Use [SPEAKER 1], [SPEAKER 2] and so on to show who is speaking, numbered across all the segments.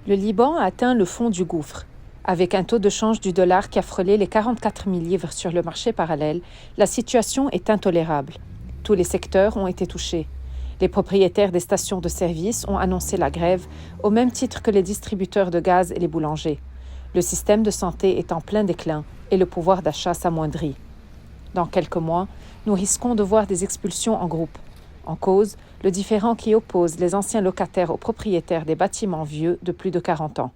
[SPEAKER 1] Le Liban a atteint le fond du gouffre. Avec un taux de change du dollar qui a frôlé les 44 000 livres sur le marché parallèle, la situation est intolérable. Tous les secteurs ont été touchés. Les propriétaires des stations de service ont annoncé la grève, au même titre que les distributeurs de gaz et les boulangers. Le système de santé est en plein déclin et le pouvoir d'achat s'amoindrit. Dans quelques mois, nous risquons de voir des expulsions en groupe. En cause, le différend qui oppose les anciens locataires aux propriétaires des bâtiments vieux de plus de 40 ans.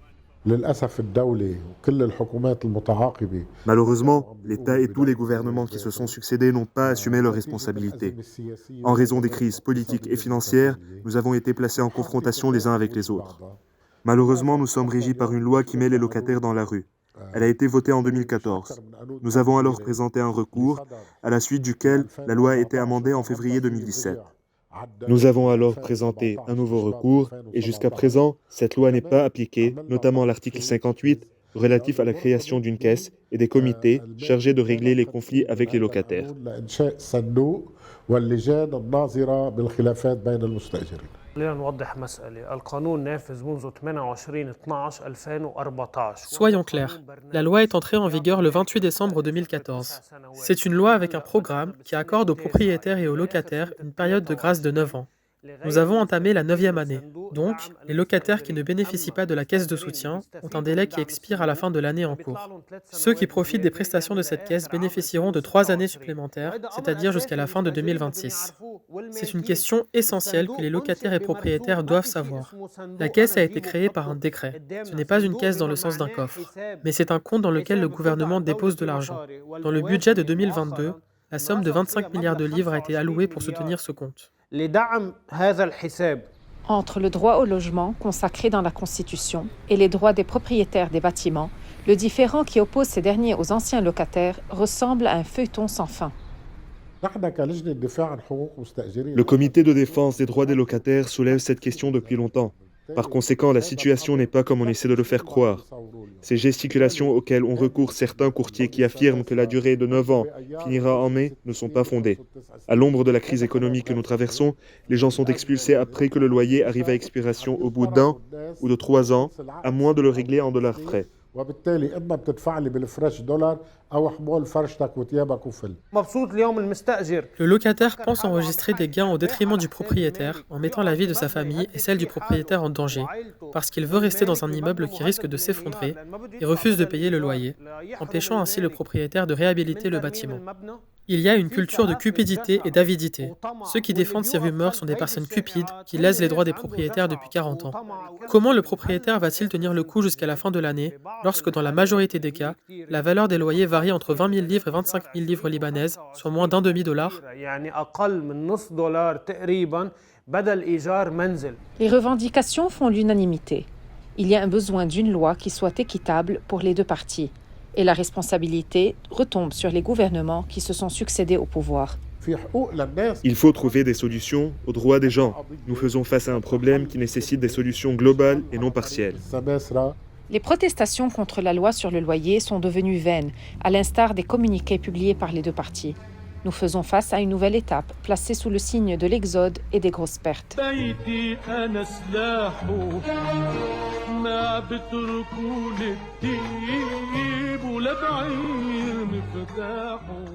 [SPEAKER 2] Malheureusement, l'État et tous les gouvernements qui se sont succédés n'ont pas assumé leurs responsabilités. En raison des crises politiques et financières, nous avons été placés en confrontation les uns avec les autres. Malheureusement, nous sommes régis par une loi qui met les locataires dans la rue. Elle a été votée en 2014. Nous avons alors présenté un recours, à la suite duquel la loi a été amendée en février 2017. Nous avons alors présenté un nouveau recours et jusqu'à présent, cette loi n'est pas appliquée, notamment l'article 58 relatif à la création d'une caisse et des comités chargés de régler les conflits avec les locataires.
[SPEAKER 3] Soyons clairs, la loi est entrée en vigueur le 28 décembre 2014. C'est une loi avec un programme qui accorde aux propriétaires et aux locataires une période de grâce de 9 ans. Nous avons entamé la 9e année, donc les locataires qui ne bénéficient pas de la caisse de soutien ont un délai qui expire à la fin de l'année en cours. Ceux qui profitent des prestations de cette caisse bénéficieront de 3 années supplémentaires, c'est-à-dire jusqu'à la fin de 2026. C'est une question essentielle que les locataires et propriétaires doivent savoir. La caisse a été créée par un décret. Ce n'est pas une caisse dans le sens d'un coffre, mais c'est un compte dans lequel le gouvernement dépose de l'argent. Dans le budget de 2022, la somme de 25 milliards de livres a été allouée pour soutenir ce compte.
[SPEAKER 1] Entre le droit au logement consacré dans la Constitution et les droits des propriétaires des bâtiments, le différend qui oppose ces derniers aux anciens locataires ressemble à un feuilleton sans fin.
[SPEAKER 2] Le comité de défense des droits des locataires soulève cette question depuis longtemps. Par conséquent, la situation n'est pas comme on essaie de le faire croire. Ces gesticulations auxquelles ont recours certains courtiers qui affirment que la durée de 9 ans finira en mai ne sont pas fondées. À l'ombre de la crise économique que nous traversons, les gens sont expulsés après que le loyer arrive à expiration au bout d'1 ou de 3 ans, à moins de le régler en dollars frais.
[SPEAKER 3] Le locataire pense enregistrer des gains au détriment du propriétaire en mettant la vie de sa famille et celle du propriétaire en danger, parce qu'il veut rester dans un immeuble qui risque de s'effondrer et refuse de payer le loyer, empêchant ainsi le propriétaire de réhabiliter le bâtiment. Il y a une culture de cupidité et d'avidité. Ceux qui défendent ces rumeurs sont des personnes cupides qui lèsent les droits des propriétaires depuis 40 ans. Comment le propriétaire va-t-il tenir le coup jusqu'à la fin de l'année, lorsque dans la majorité des cas, la valeur des loyers varie entre 20 000 livres et 25 000 livres libanaises, soit moins d'un demi-dollar?
[SPEAKER 1] Les revendications font l'unanimité. Il y a un besoin d'une loi qui soit équitable pour les deux parties. Et la responsabilité retombe sur les gouvernements qui se sont succédés au pouvoir.
[SPEAKER 2] Il faut trouver des solutions aux droits des gens. Nous faisons face à un problème qui nécessite des solutions globales et non partielles.
[SPEAKER 1] Les protestations contre la loi sur le loyer sont devenues vaines, à l'instar des communiqués publiés par les deux parties. Nous faisons face à une nouvelle étape, placée sous le signe de l'exode et des grosses pertes.
[SPEAKER 4] ما بتركوا للديب ولا بعير مفتاحه